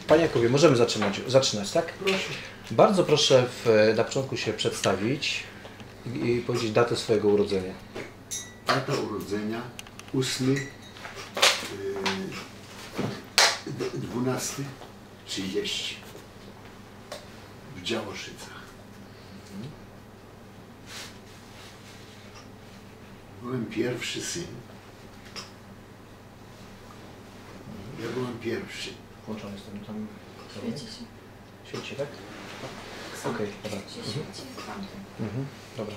Panie Jakubie, możemy zaczynać, tak? Proszę. Bardzo proszę na początku się przedstawić i powiedzieć datę swojego urodzenia. Data urodzenia 8/12/30 w Działoszycach. Byłem pierwszy syn. Ja byłem pierwszy. Włączony jestem tam. Świeci się. Świeci, tak? Okej, dobra. Się świeci. Dobra.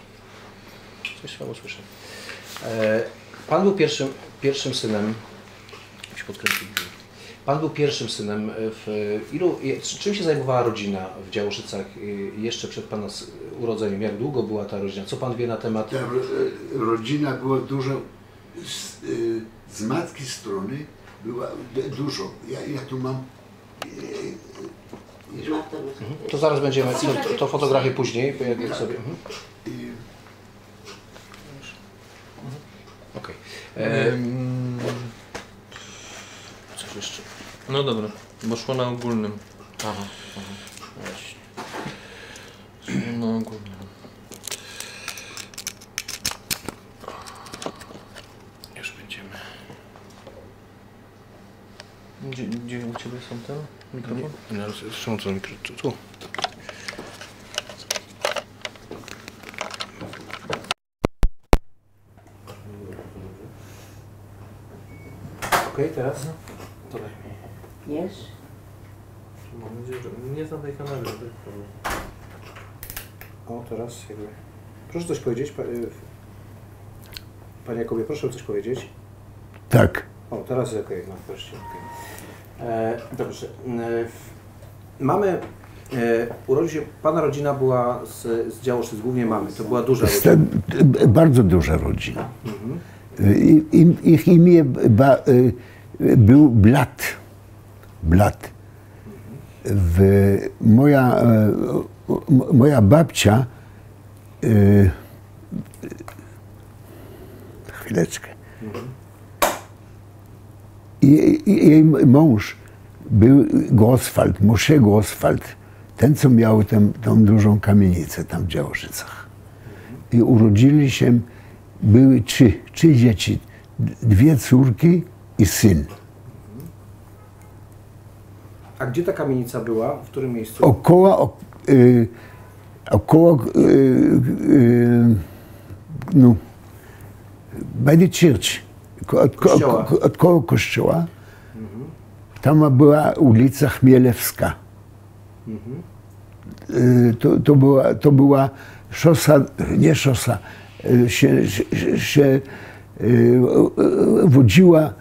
Coś chyba usłyszę. Pan był pierwszym synem. Się podkręcił. Pan był pierwszym synem. Czym się zajmowała rodzina w Działoszycach jeszcze przed Pana urodzeniem? Jak długo była ta rodzina? Co Pan wie na temat? Ta rodzina była dużo, z matki strony była dużo. Ja tu mam... To zaraz będziemy, to fotografię później, jak sobie... Okej. Coś jeszcze? No dobra, bo szło na ogólnym. Aha. Szło na ogólnym. Już będziemy. Gdzie u Ciebie są ten mikrofon? Czemu to mikrofon? Tu. Okej, teraz? To daj mi. Wiesz? Mam nadzieję, że nie znam tej kamery. O, teraz jakby... Proszę coś powiedzieć, Panie Jakubie, proszę coś powiedzieć. Tak. O, teraz jest okej, no wreszcie okej. Dobrze. Mamy... urodził się... Pana rodzina była z Działoszyc, głównie mamy. To była duża rodzina. Bardzo duża rodzina. Ich imię był Blat. Blat. Moja babcia, chwileczkę, jej mąż był Grosswald, Moshe Grosswald, ten co miał tą dużą kamienicę tam w Działoszycach. I urodzili się, były trzy dzieci, 2 córki i syn. A gdzie ta kamienica była? W którym miejscu? Około no, by the church, około kościoła. Tam była ulica Chmielewska. To była szosa, nie szosa, się wodziła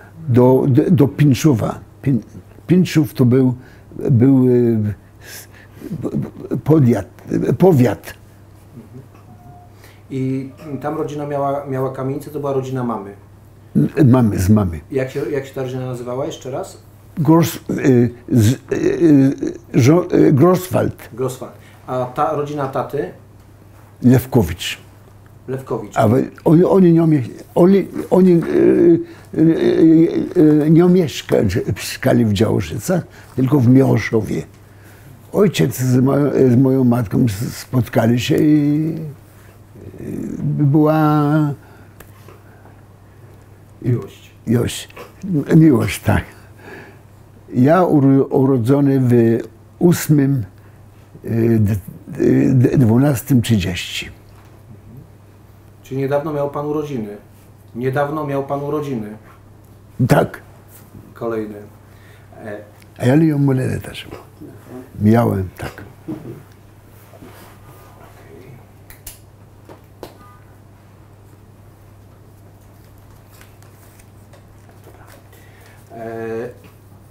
do Pińczowa. Pińczów to był powiat. I tam rodzina miała kamienicę, to była rodzina mamy. Z mamy. Jak się ta rodzina nazywała jeszcze raz? Grosswald. Grosswald. A ta rodzina taty? Lewkowicz. Lewkowicz. Ale oni nie mieszkali w Działoszycach, tylko w Miłoszowie. Ojciec z moją matką spotkali się i była miłość, tak. Ja urodzony w 8/12/30. Czyli niedawno miał Pan urodziny. Niedawno miał Pan urodziny. Tak. Kolejny. A ja ją molę też. Miałem, tak.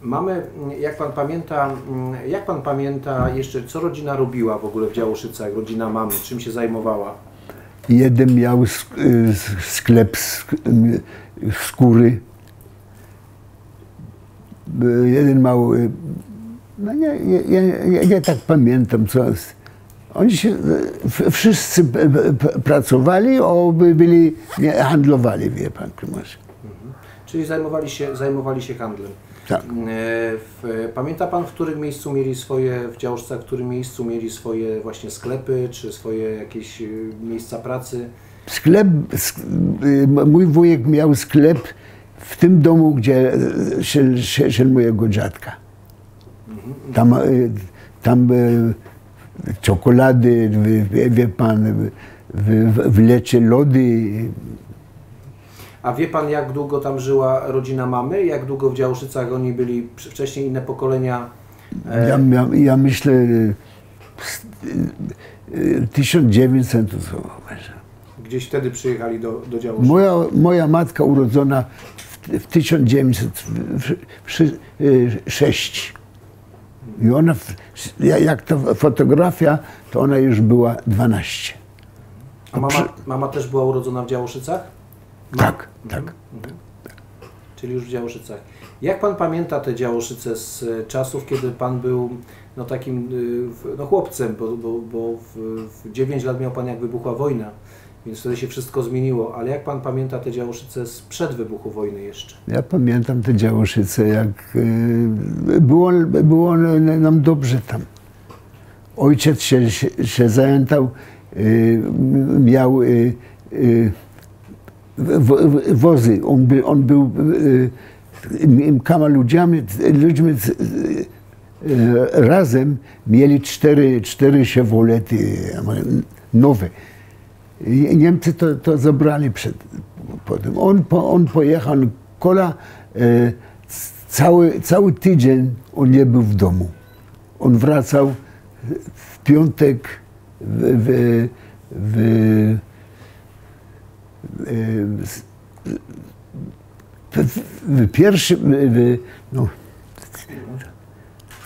Mamy, jak pan pamięta jeszcze, co rodzina robiła w ogóle w Działoszycach, rodzina mamy, czym się zajmowała? Jeden miał sklep skóry. Jeden mały, no nie tak pamiętam co. Oni się wszyscy pracowali, handlowali, wie pan, Klimasz. Czyli zajmowali się handlem. Tak. Pamięta pan, w którym miejscu mieli swoje, w Działoszcach, w którym miejscu mieli swoje właśnie sklepy, czy swoje jakieś miejsca pracy? Sklep, mój wujek miał sklep w tym domu, gdzie szedł mojego dziadka. Tam czekolady, wie pan, w lecie lody. A wie pan, jak długo tam żyła rodzina mamy? Jak długo w Działoszycach oni byli, wcześniej inne pokolenia? Ja myślę 1900. Gdzieś wtedy przyjechali do Działoszyc. Moja matka urodzona w 1906. I ona, jak to fotografia, to ona już była 12. A mama też była urodzona w Działoszycach? Tak. Czyli już w Działoszycach. Jak pan pamięta te Działoszyce z czasów, kiedy pan był takim chłopcem, bo w 9 lat miał pan, jak wybuchła wojna, więc wtedy się wszystko zmieniło. Ale jak pan pamięta te Działoszyce sprzed wybuchu wojny jeszcze? Ja pamiętam te Działoszyce, jak było nam dobrze tam. Ojciec się zajętał, miał wozy. On był ludźmi razem mieli cztery Chevrolety nowe. I Niemcy to zabrali potem. On pojechał kola, cały tydzień on nie był w domu. On wracał w piątek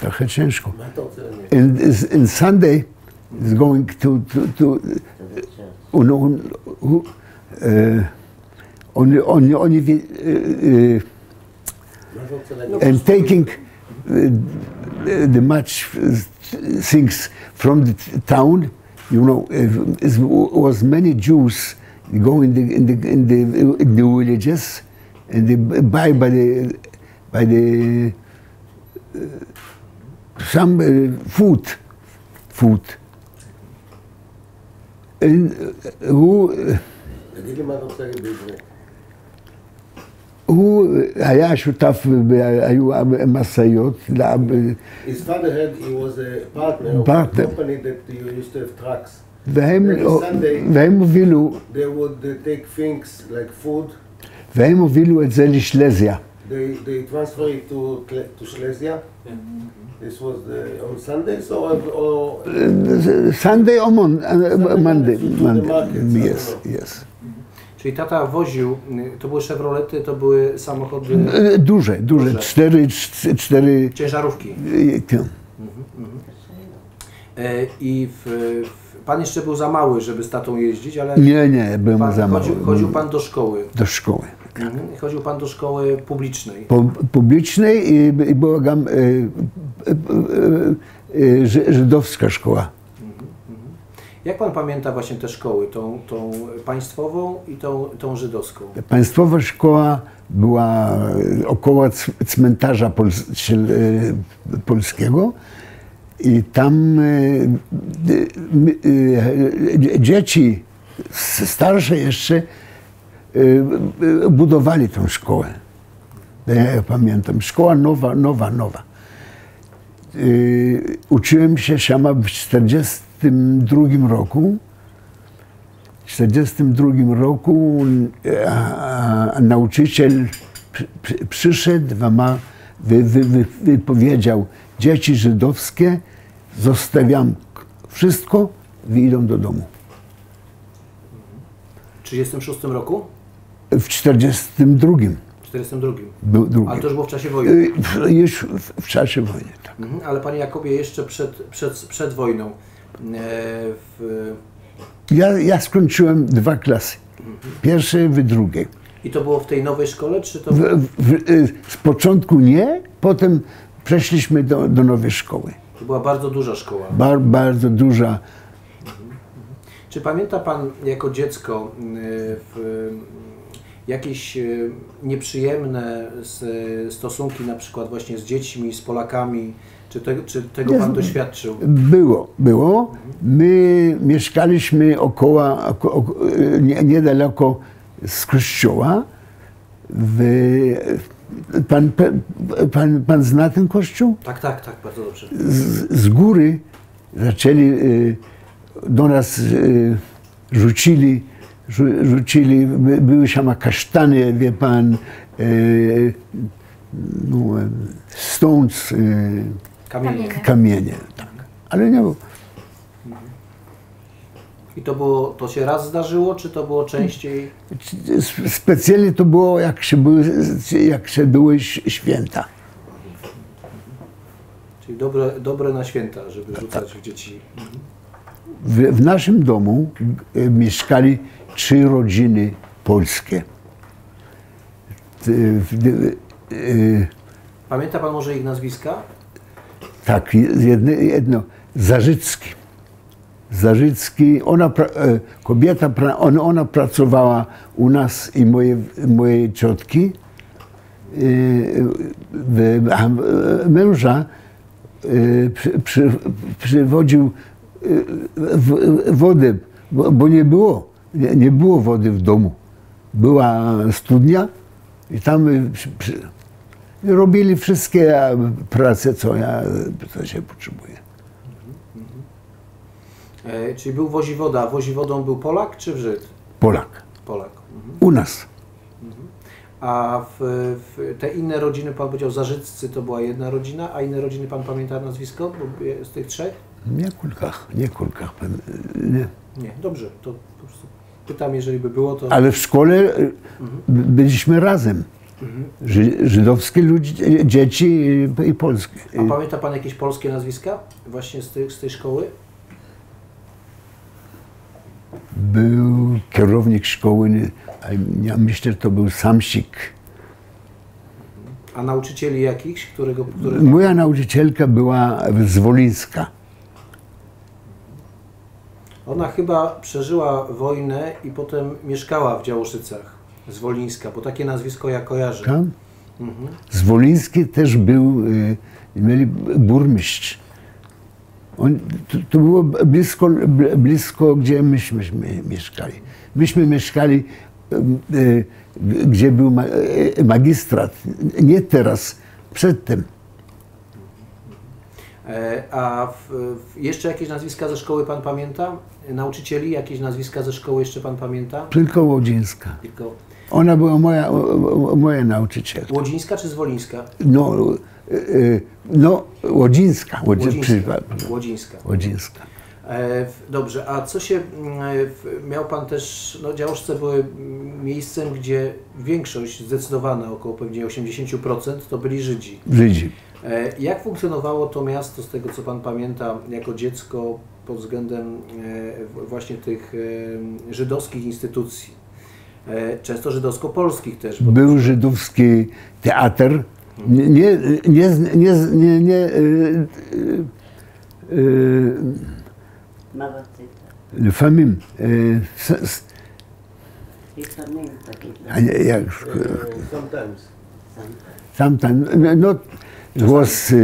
trochę ciężko. In Sunday is going to and taking the much things from the town, it was many Jews go in the villages and they buy by the some food. And הוא היה שותף, היו משאיות. His father he was a partner of a company that used to have trucks. והם הובילו, they would take things like food. והם הובילו את זה לשלזיה. They transfer it to Silesia. This was on Sundays or Sunday or Monday. Yes. Czyli tata woził, to były Chevrolety, to były samochody... Duże. Cztery ciężarówki. I pan jeszcze był za mały, żeby z tatą jeździć, ale... Nie, byłem za mały. Chodził pan do szkoły. Do szkoły. Chodził pan do szkoły publicznej. Publicznej i była tam żydowska szkoła. Jak pan pamięta właśnie te szkoły, tą państwową i tą żydowską? Państwowa szkoła była około cmentarza polskiego i tam dzieci starsze jeszcze budowali tą szkołę. Ja pamiętam, szkoła nowa. Uczyłem się sama w 1942 roku. W 1942 roku nauczyciel przyszedł, wypowiedział: dzieci żydowskie, zostawiam wszystko, wyjdą do domu. W 1936 roku? W 1942. W 1942. Drugi. Ale to już było w czasie wojny? Już w czasie wojny, tak. Ale panie Jakubie, jeszcze przed wojną. Ja skończyłem 2 klasy. Pierwsze i drugie. I to było w tej nowej szkole, czy to... Z początku nie, potem przeszliśmy do nowej szkoły. To była bardzo duża szkoła. Bardzo duża. Czy pamięta pan jako dziecko, jakieś nieprzyjemne stosunki na przykład właśnie z dziećmi, z Polakami? Czy tego Pan doświadczył? Było. My mieszkaliśmy niedaleko z kościoła. Pan zna ten kościół? Tak, bardzo dobrze. Z góry zaczęli do nas rzucili, były tam kasztany, wie pan, stones, kamienie, tak. Ale nie było. I to się raz zdarzyło, czy to było częściej? Specjalnie to było, jak się były święta. Czyli dobre na święta, żeby rzucać w dzieci. W naszym domu mieszkali 3 rodziny polskie. Pamięta Pan może ich nazwiska? Tak, jedno. Zarzycki, kobieta, ona pracowała u nas i moje ciotki. Męża przywodził wodę, bo nie było wody w domu. Była studnia i tam robili wszystkie prace, co się potrzebuje. Czyli był woziwoda. Woziwodą był Polak czy Żyd? Polak. U nas. A te inne rodziny, Pan powiedział, Zarzyccy to była jedna rodzina, a inne rodziny Pan pamięta nazwisko z tych 3? Nie kulkach. Nie. Nie, dobrze. To po prostu pytam, jeżeli by było, to... Ale w szkole byliśmy razem. Żydowskie dzieci i polskie. A pamięta Pan jakieś polskie nazwiska właśnie z tej szkoły? Był kierownik szkoły, ja myślę, że to był Samsik. A nauczycieli jakichś, którego... Moja nauczycielka była z Wolińska. Ona chyba przeżyła wojnę i potem mieszkała w Działoszycach z Wolińska, bo takie nazwisko ja kojarzę. Tam? Z Wolińskiej też był, mieli burmistrz. To było blisko, gdzie myśmy mieszkali. Myśmy mieszkali, gdzie był magistrat. Nie teraz, przedtem. A jeszcze jakieś nazwiska ze szkoły Pan pamięta? Nauczycieli, jakieś nazwiska ze szkoły jeszcze Pan pamięta? Tylko Łodzińska. Ona była moja nauczycielka. Łodzińska czy z Wolińska? Łodzińska. Dobrze, a co się... Miał Pan też... Działoszce były miejscem, gdzie większość zdecydowana, około pewnie 80% to byli Żydzi. Jak funkcjonowało to miasto, z tego co Pan pamięta, jako dziecko pod względem właśnie tych żydowskich instytucji? Często żydowsko-polskich też. Był żydowski teatr. לפעמים. Sometimes. No, it was,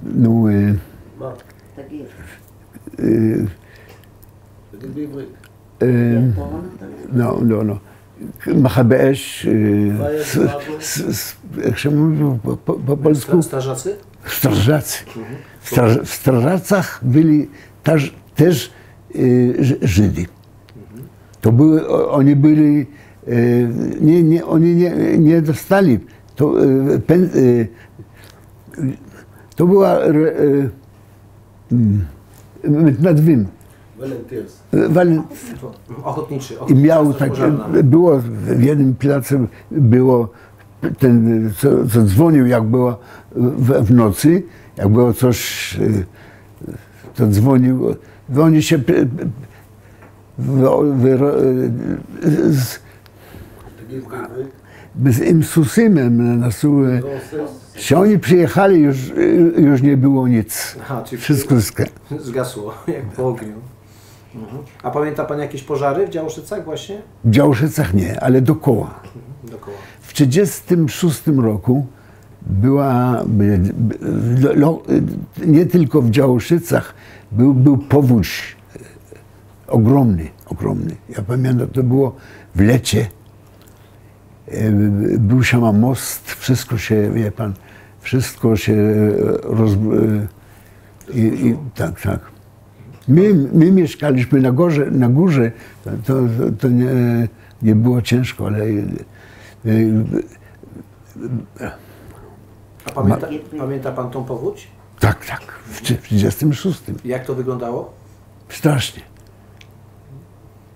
no. מכבי אש, איך שמעו po-polsku? Strażacy? Strażacy. W strażacach byli też Żydzi. To były, oni byli, oni nie dostali. To była מתנדבים. Ochotniczy. I miał takie, było w jednym placu, było ten, co dzwonił, jak było w nocy, jak było coś, to dzwonił, oni się z Imsusymem oni przyjechali, już nie było nic. Aha, wszystko zgasło, jak po ogniu. A pamięta pan jakieś pożary w Działoszycach właśnie? W Działoszycach nie, ale dookoła. Dookoła. W 1936 roku była, nie tylko w Działoszycach, był powódź ogromny. Ja pamiętam, to było w lecie. Był tam most, wszystko się, wie pan, wszystko się tak. My mieszkaliśmy na górze, to nie było ciężko, ale A pamięta pan tą powódź? tak, w 1936. Jak to wyglądało? Strasznie.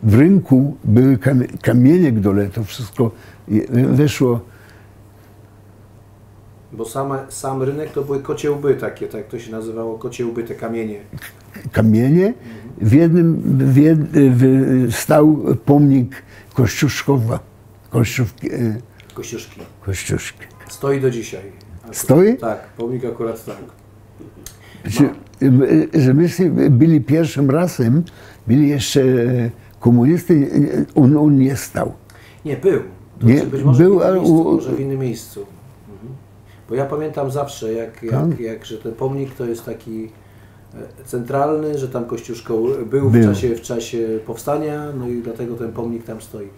W rynku były kamienie w dole, to wszystko weszło. Bo sam rynek to były kocie łby takie, tak to się nazywało, kocie łby, te kamienie. Kamienie. W jednym stał pomnik Kościuszkowa. Kościuszki. Stoi do dzisiaj. Stoi? Tak, pomnik akurat tak. Że myśmy byli pierwszym razem, byli jeszcze komunisty, on nie stał. Nie, był. To Nie, być może był, w innym ale miejscu, może w innym miejscu. Bo ja pamiętam zawsze, że ten pomnik to jest taki centralny, że tam Kościuszko był. W czasie powstania, no i dlatego ten pomnik tam stoi.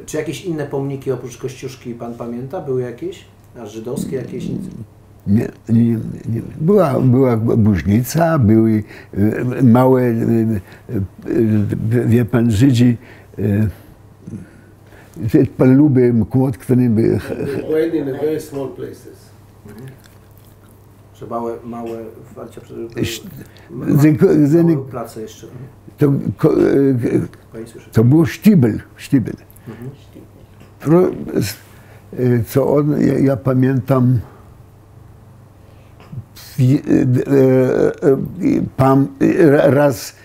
Czy jakieś inne pomniki oprócz Kościuszki pan pamięta? Były jakieś? A żydowskie jakieś? Nie. Była Buźnica, były małe, wie pan, Żydzi. Pan lubi kłod, który by... Well, in a very small places. Że małe place jeszcze. To było sztibel. Co on, ja pamiętam, pan raz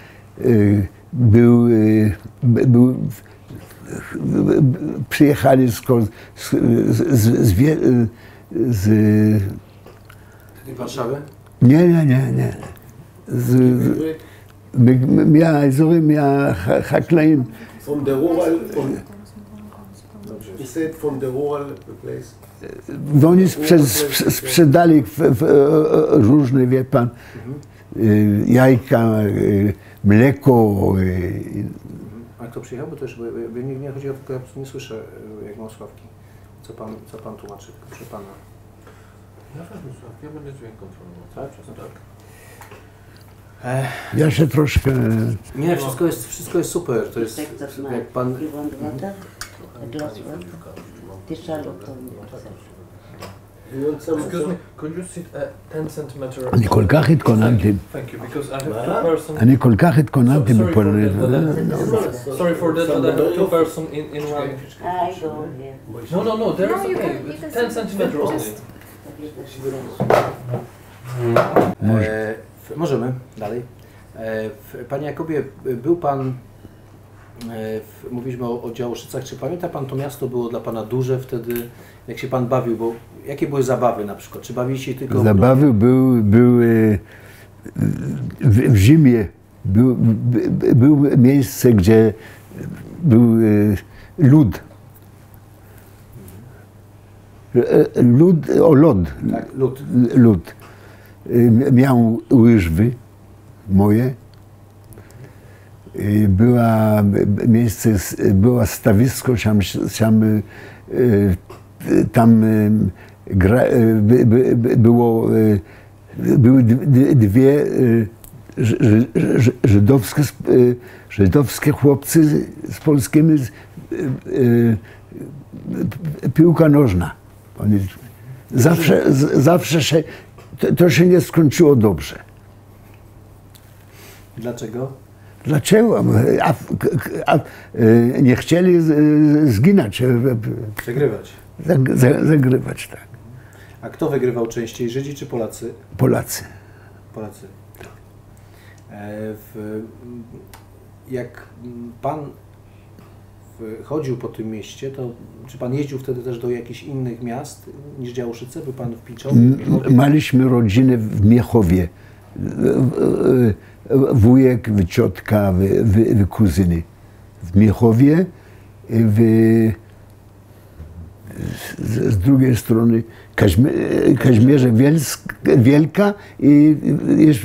przyjechali z Warszawy? Nie. מהחקלאים. From the rural, he said from the rural place. Oni sprzedali różne, wie pan, jajka, mleko. A kto przyjechał? Bo to już nie chodzi o to, ja po prostu nie słyszę, jak mam słuchawki. Co pan tłumaczy? Proszę pana. Ja będę dźwięk kontrolował. Tak? Ja się troszkę... Nie, wszystko jest super. To jest jak pan... Excuse me, could you sit 10 centimeter? אני כל כך התכוננתי. Thank you, because I have two person. אני כל כך התכוננתי Sorry for בפולנית. that. Sorry for that, but I have two person in one. I go here. No, there is No, you okay. can 10 centimeter only. Możemy dalej. Panie Jakubie, był pan, mówiliśmy o Działoszycach, czy pamięta pan, to miasto było dla pana duże wtedy, jak się pan bawił, bo jakie były zabawy na przykład? Czy bawiliście się tylko... Zabawy były w zimie. Było miejsce, gdzie był lód. Lód. Tak, lód. Lód. Miał łyżwy moje. Było stawisko, tam były dwie żydowskie chłopcy z polskimi, piłka nożna. Zawsze to się nie skończyło dobrze. Dlaczego? Dlaczego? Nie chcieli zginąć. Przegrywać. Zagrywać, tak. A kto wygrywał częściej, Żydzi czy Polacy? Polacy. Polacy. Jak pan chodził po tym mieście, to czy pan jeździł wtedy też do jakichś innych miast niż Działoszyce? Był pan w Piczowie? Mieliśmy rodzinę w Miechowie. wujek, ciotka, kuzyny w Miechowie, z drugiej strony Kazimierza Wielka i jest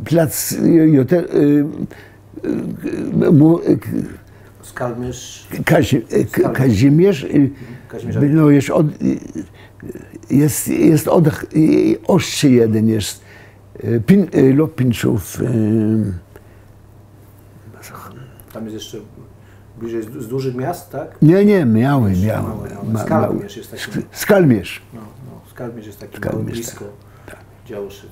plac Kazimierz, no jest ostrze jeden jest, Lopinczów. Tam jest jeszcze bliżej z dużych miast, tak? Nie, miały. Skalmierz jest taki. Skalmierz. Skalmierz jest taki mały, blisko Działoszyc.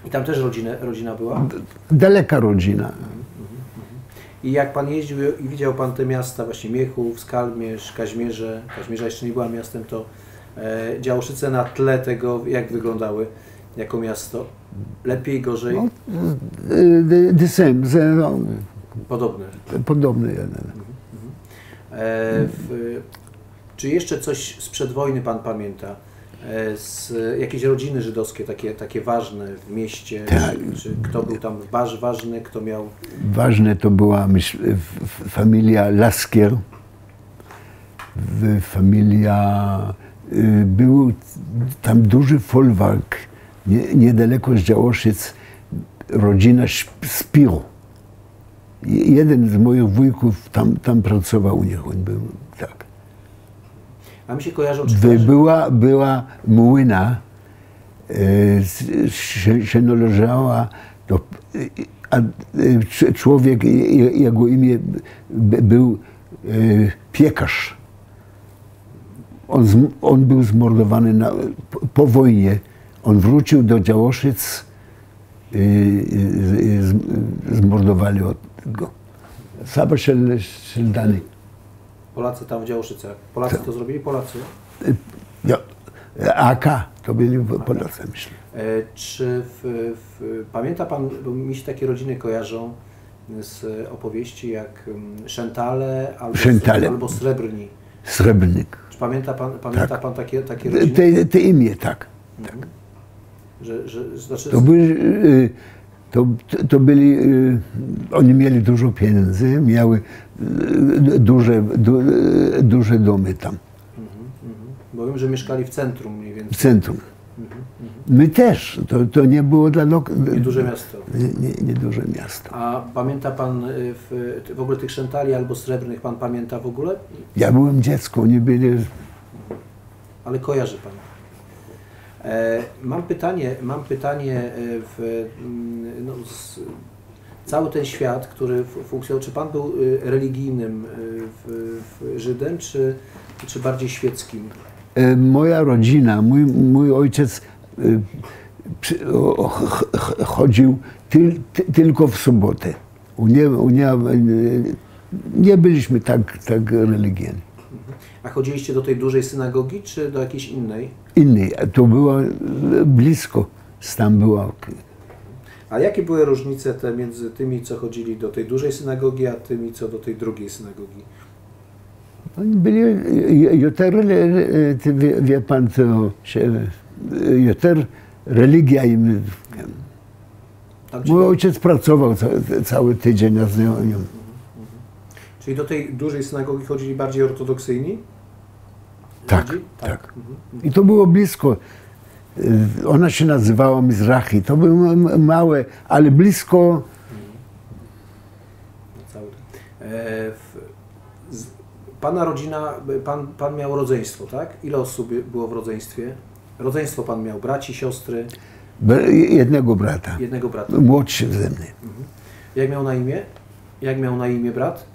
I tam też rodzina była? Daleka rodzina. I jak pan jeździł i widział pan te miasta, właśnie Miechów, Skalmierz, Kazimierze jeszcze nie była miastem, to Działoszyce na tle tego, jak wyglądały jako miasto? Lepiej, gorzej? No, the same. Podobny. Czy jeszcze coś sprzed wojny pan pamięta? Jakieś rodziny żydowskie, takie ważne w mieście? Tak. Czy kto był tam ważny, kto miał... Ważne to była familia Laskier. Był tam duży folwark, niedaleko z Działoszyc, rodzina Spiru. Jeden z moich wujków tam pracował u nich, on był, tak. A mi się kojarzą... Była młyna, się należała do... Człowiek, jego imię był piekarz. On był zmordowany po wojnie. On wrócił do Działoszyc, zmordowali go. Saba Szeldany. Polacy tam w Działoszycach. Polacy to zrobili? Polacy? Ja, AK to byli Polacy, myślę. Czy pamięta pan, bo mi się takie rodziny kojarzą z opowieści jak Szentale albo Srebrni. Srebrnik. Czy pamięta pan takie rodziny? Te imię, tak. Mhm. Znaczy... To byli, oni mieli dużo pieniędzy, miały duże domy tam. Bo wiem, że mieszkali w centrum mniej więcej. W centrum. My też, to nie było dla nie duże miasto. Nie duże miasto. A pamięta pan w ogóle tych Szentali albo Srebrnych, pan pamięta w ogóle? Ja byłem dziecko, oni byli... Ale kojarzy pan. Mam pytanie cały ten świat, który funkcjonował, czy pan był religijnym Żydem, czy bardziej świeckim? Moja rodzina, mój ojciec chodził tylko w sobotę. Nie byliśmy tak religijni. A chodziliście do tej dużej synagogi, czy do jakiejś innej? Innej. To było blisko. Tam była. A jakie były różnice między tymi, co chodzili do tej dużej synagogi, a tymi, co do tej drugiej synagogi? Oni byli wie pan, to religia im... Mój ojciec pracował cały tydzień z nią. Czyli do tej dużej synagogi chodzili bardziej ortodoksyjni? Tak. I to było blisko. Ona się nazywała Mizrahi. To było małe, ale blisko. Pana rodzina, pan miał rodzeństwo, tak? Ile osób było w rodzeństwie? Rodzeństwo pan miał, braci, siostry? Jednego brata. Młodszy ze mnie. Jak miał na imię? Jak miał na imię brat?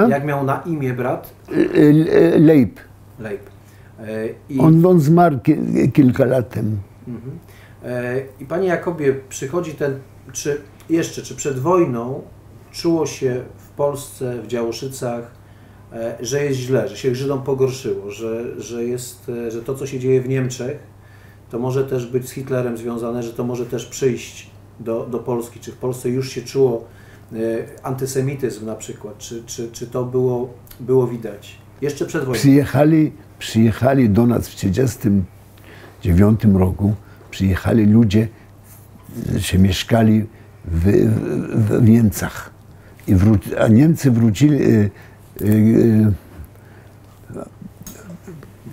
Jak miał na imię brat? Leib. On zmarł kilka lat temu. I panie Jakobie, przychodzi czy przed wojną czuło się w Polsce, w Działoszycach, że jest źle, że się Żydom pogorszyło, że to, co się dzieje w Niemczech, to może też być z Hitlerem związane, że to może też przyjść do Polski. Czy w Polsce już się czuło antysemityzm na przykład, czy to było widać? Jeszcze przed wojną. Przyjechali do nas w 1939 roku, przyjechali ludzie że mieszkali w Niemcach. A Niemcy wrócili,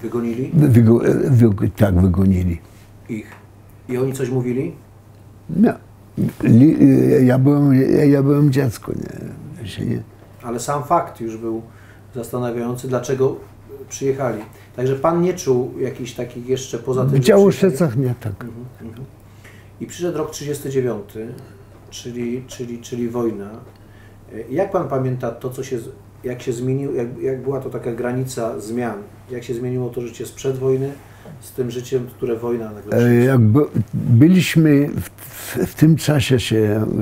Wygonili tak, wygonili. ich. I oni coś mówili? No, ja byłem dziecko, nie. Ale sam fakt już był zastanawiający, dlaczego przyjechali. Także pan nie czuł jakichś takich jeszcze poza tym... W Działoszycach nie tak. I przyszedł rok 39, czyli wojna. Jak pan pamięta to, jak się zmienił, jak była to taka granica zmian? Jak się zmieniło to życie sprzed wojny z tym życiem, które wojna nagle przyniosła? Byliśmy w tym czasie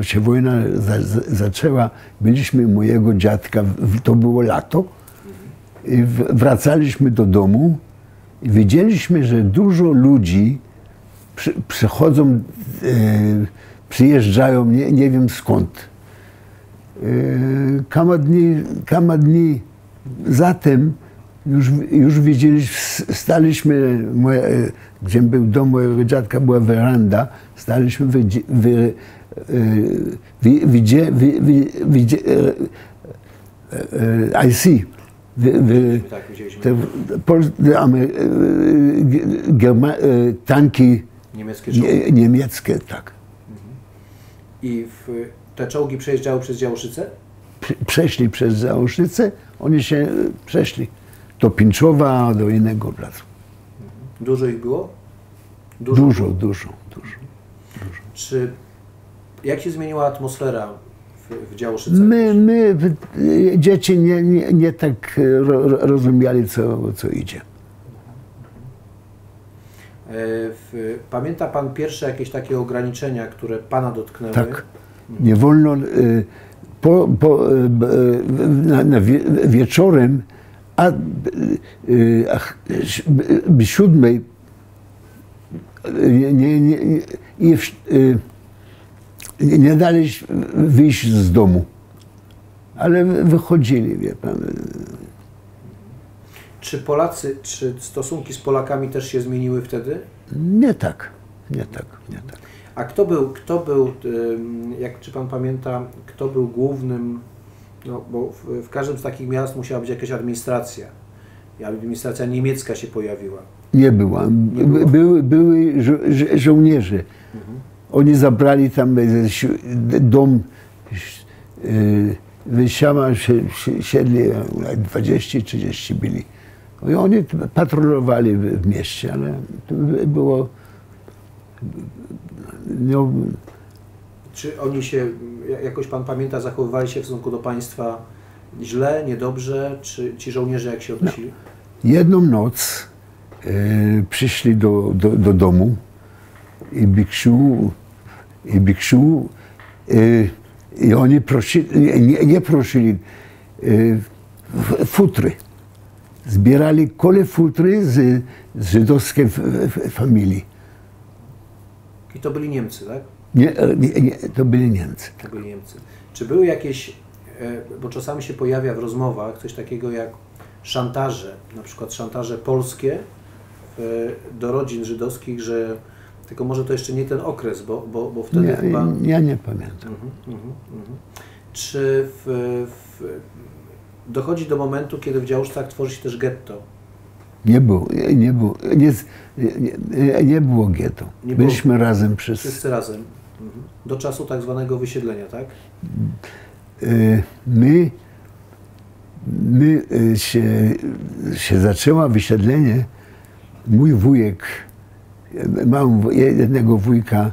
się wojna zaczęła, byliśmy u mojego dziadka, to było lato, i wracaliśmy do domu i widzieliśmy, że dużo ludzi przychodzą, przyjeżdżają, nie wiem skąd. Kilka dni zatem już widzieliśmy, staliśmy, gdzie był dom mojego dziadka, była weranda, staliśmy I see. Tanki niemieckie, tak. I te czołgi przejeżdżały przez Działoszyce? Przeszli przez Działoszyce, oni się przeszli do Pińczowa, do innego placu. Dużo ich było? Dużo. Jak się zmieniła atmosfera w Działoszycach? My dzieci nie tak rozumieli, co idzie. Pamięta pan pierwsze jakieś takie ograniczenia, które pana dotknęły? Tak. Nie wolno wieczorem, a 7 nie dali wyjść z domu, ale wychodzili, wie pan. Czy stosunki z Polakami też się zmieniły wtedy? Nie tak. A kto był, czy pan pamięta, kto był głównym, no bo w każdym z takich miast musiała być jakaś administracja. I administracja niemiecka się pojawiła. Nie była. Były żołnierze. Oni zabrali tam dom, siedli 20-30 byli. I oni patrolowali w mieście, ale to było... No, czy oni się, jakoś pan pamięta, zachowywali się w stosunku do państwa źle, niedobrze? Czy ci żołnierze jak się odnosili? No. Jedną noc przyszli do domu i biksiu i oni nie prosili futry. Zbierali kole futry z żydowskiej familii. I to byli Niemcy, tak? Nie, to byli Niemcy. To byli Niemcy. Czy były jakieś, bo czasami się pojawia w rozmowach coś takiego jak szantaże, na przykład szantaże polskie do rodzin żydowskich, że tylko może to jeszcze nie ten okres, bo wtedy chyba... Ja nie pamiętam. Czy dochodzi do momentu, kiedy w Działoszycach tworzy się też getto? Nie było getto. Byliśmy razem Wszyscy razem. Do czasu tak zwanego wysiedlenia, tak? się zaczęło wysiedlenie. Mój wujek, mam jednego wujka,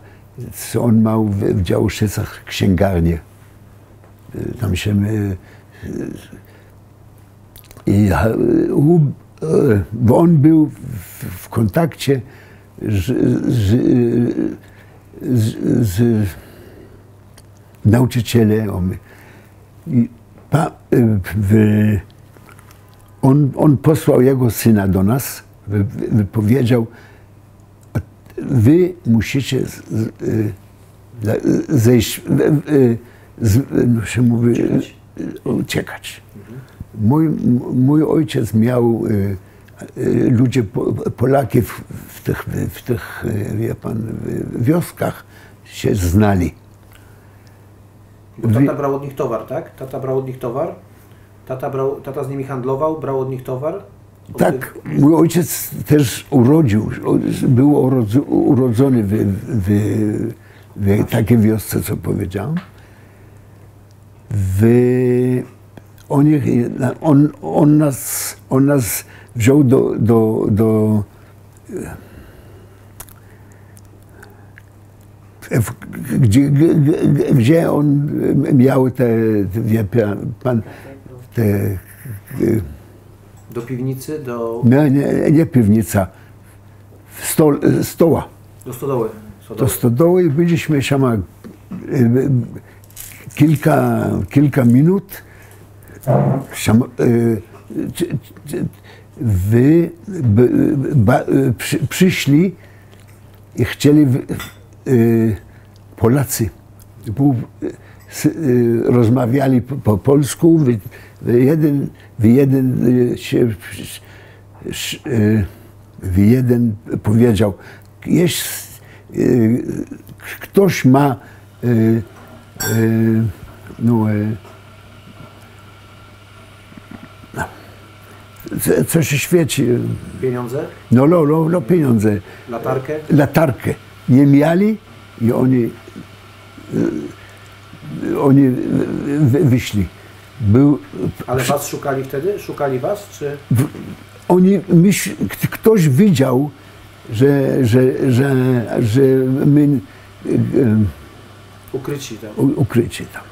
co on miał w Działoszycach księgarnię. Tam się bo on był w kontakcie z nauczycielem. On posłał jego syna do nas, powiedział, wy musicie zejść, się mówi, uciekać. Mój ojciec miał ludzie, Polaki w tych wie pan, wioskach się znali. Bo tata brał od nich towar, tak? Tata brał od nich towar? Tata z nimi handlował, brał od nich towar? Tak, mój ojciec też był urodzony w takiej wiosce, co powiedziałem. On nas wziął gdzie on miał wie pan, do piwnicy, do... Nie piwnica, stoła. Do stodoły. Do stodoły i byliśmy tam kilka minut. Przyszli i chcieli Polacy. Rozmawiali po polsku, jeden powiedział, ktoś ma co się świeci. Pieniądze? No pieniądze. Latarkę? Latarkę. Nie mieli i oni wyszli. Ale was szukali wtedy? Szukali was, czy? Ktoś widział, że my ukryci tam.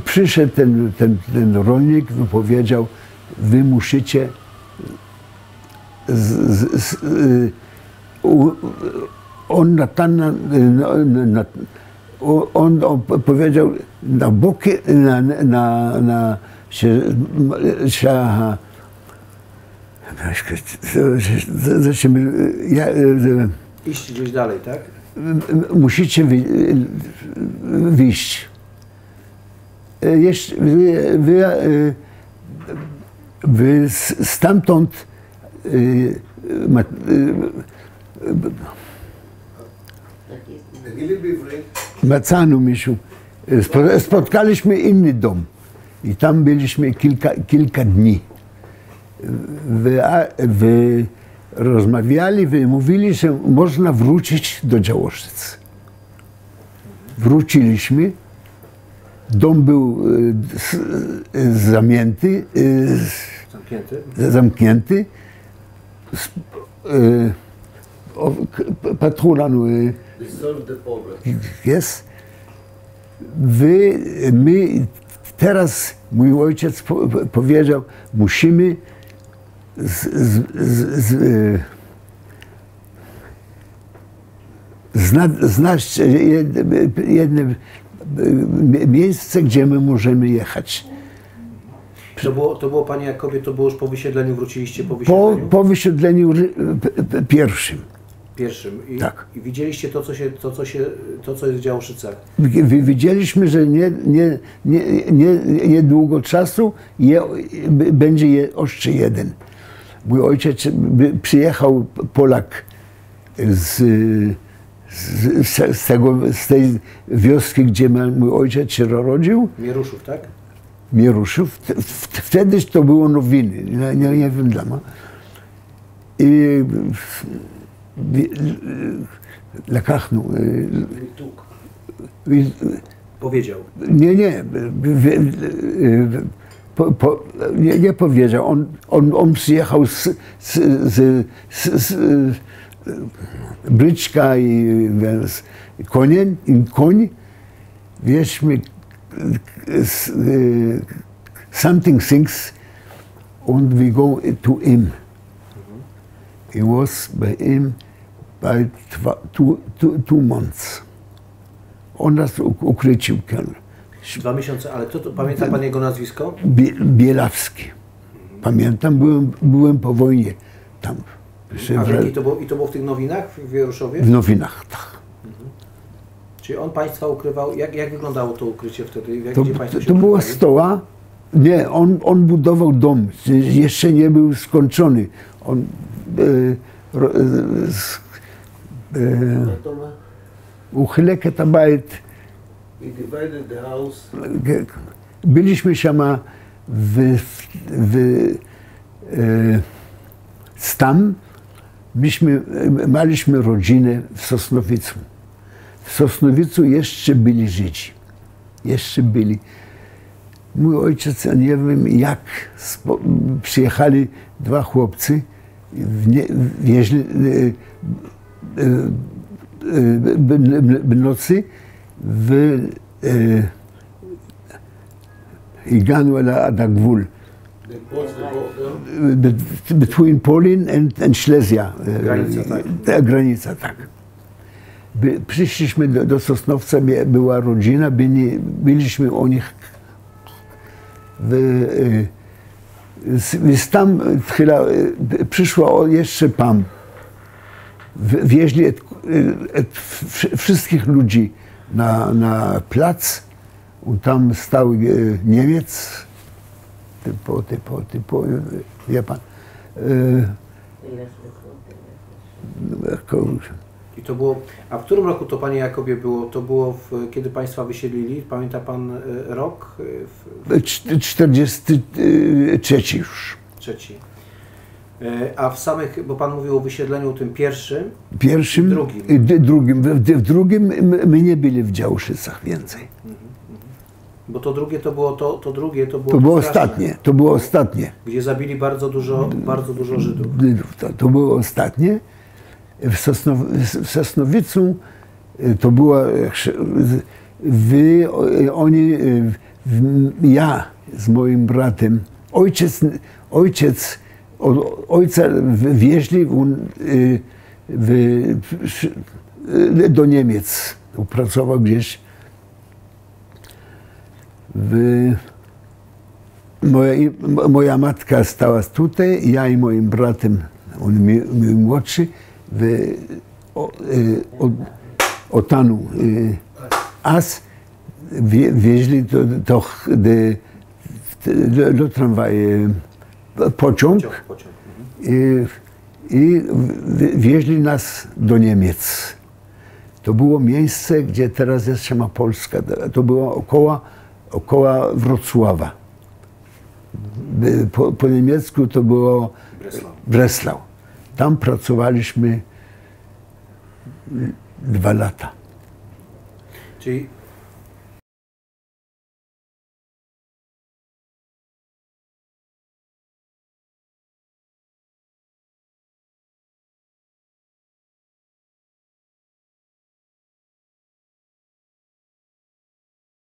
Przyszedł ten rolnik i powiedział, wy musicie on powiedział na boki, iść gdzieś dalej, tak? Musicie wyjść. Wy stamtąd Macanu, Misiu, spotkaliśmy inny dom i tam byliśmy kilka dni. Rozmawiali, mówili, że można wrócić do Działoszyc. Wróciliśmy. Dom był zamknięty. Patrula jest. My teraz, mój ojciec powiedział, musimy znaleźć jedno miejsce, gdzie my możemy jechać. To było, panie Jakobie, to było już po wysiedleniu, wróciliście po wysiedleniu? Po wysiedleniu pierwszym. Tak. I widzieliście to, co jest w Działoszycach? Widzieliśmy, że niedługo czasu będzie jeszcze jeden. Mój ojciec przyjechał, Polak z tej wioski, gdzie mój ojciec się urodził. Mieruszów, tak? Mieruszów. Wtedy to było nowiny, nie wiem dla mnie. I lekachnął. Powiedział. Nie powiedział. On przyjechał z bryczka i koń. Wieśmy something sings and we go to him. He was by him by 2 months. On nas ukrycił. 2 miesiące, ale pamięta pan jego nazwisko? Bielawski. Pamiętam, byłem po wojnie tam. I to było w tych nowinach w Wieruszowie? W nowinach, tak. Czyli on państwa ukrywał, jak wyglądało to ukrycie wtedy? To była stoła. Nie, on budował dom, jeszcze nie był skończony. uchylek את הבית. We divided the house. byliśmy שם tam mieliśmy rodzinę w Sosnowicu. W Sosnowicu jeszcze byli Żydzi. Jeszcze byli. Mój ojciec, ja nie wiem jak, przyjechali dwa chłopcy, wieźli w nocy הגענו עד הגבול. Between Poland and Silesia. Granica, tak. Przyszliśmy do Sosnowca, była rodzina, byliśmy u nich. Tam przyszło jeszcze pan. Wieźli wszystkich ludzi na plac. Tam stał Niemiec, wie pan. I to było, a w którym roku to, panie Jakobie, było? To było, kiedy państwa wysiedlili? Pamięta pan rok? 43 już. Trzeci. A w samych, bo pan mówił o wysiedleniu tym pierwszym i drugim. W drugim my nie byli w Działoszycach więcej. Bo to drugie to było to drugie to było. To było ostatnie. To było ostatnie. Gdzie zabili bardzo dużo Żydów. To było ostatnie. W Sosnowicu to było ja z moim bratem, ojca wieźli do Niemiec. Pracował gdzieś. Moja matka stała tutaj, ja i moim bratem, on mój młodszy, Otanu As wieźli do tramwaju pociąg i wieźli nas do Niemiec. To było miejsce, gdzie teraz jest sama Polska. To było około Wrocława. Po niemiecku to było Breslau. Tam pracowaliśmy 2 lata. Czyli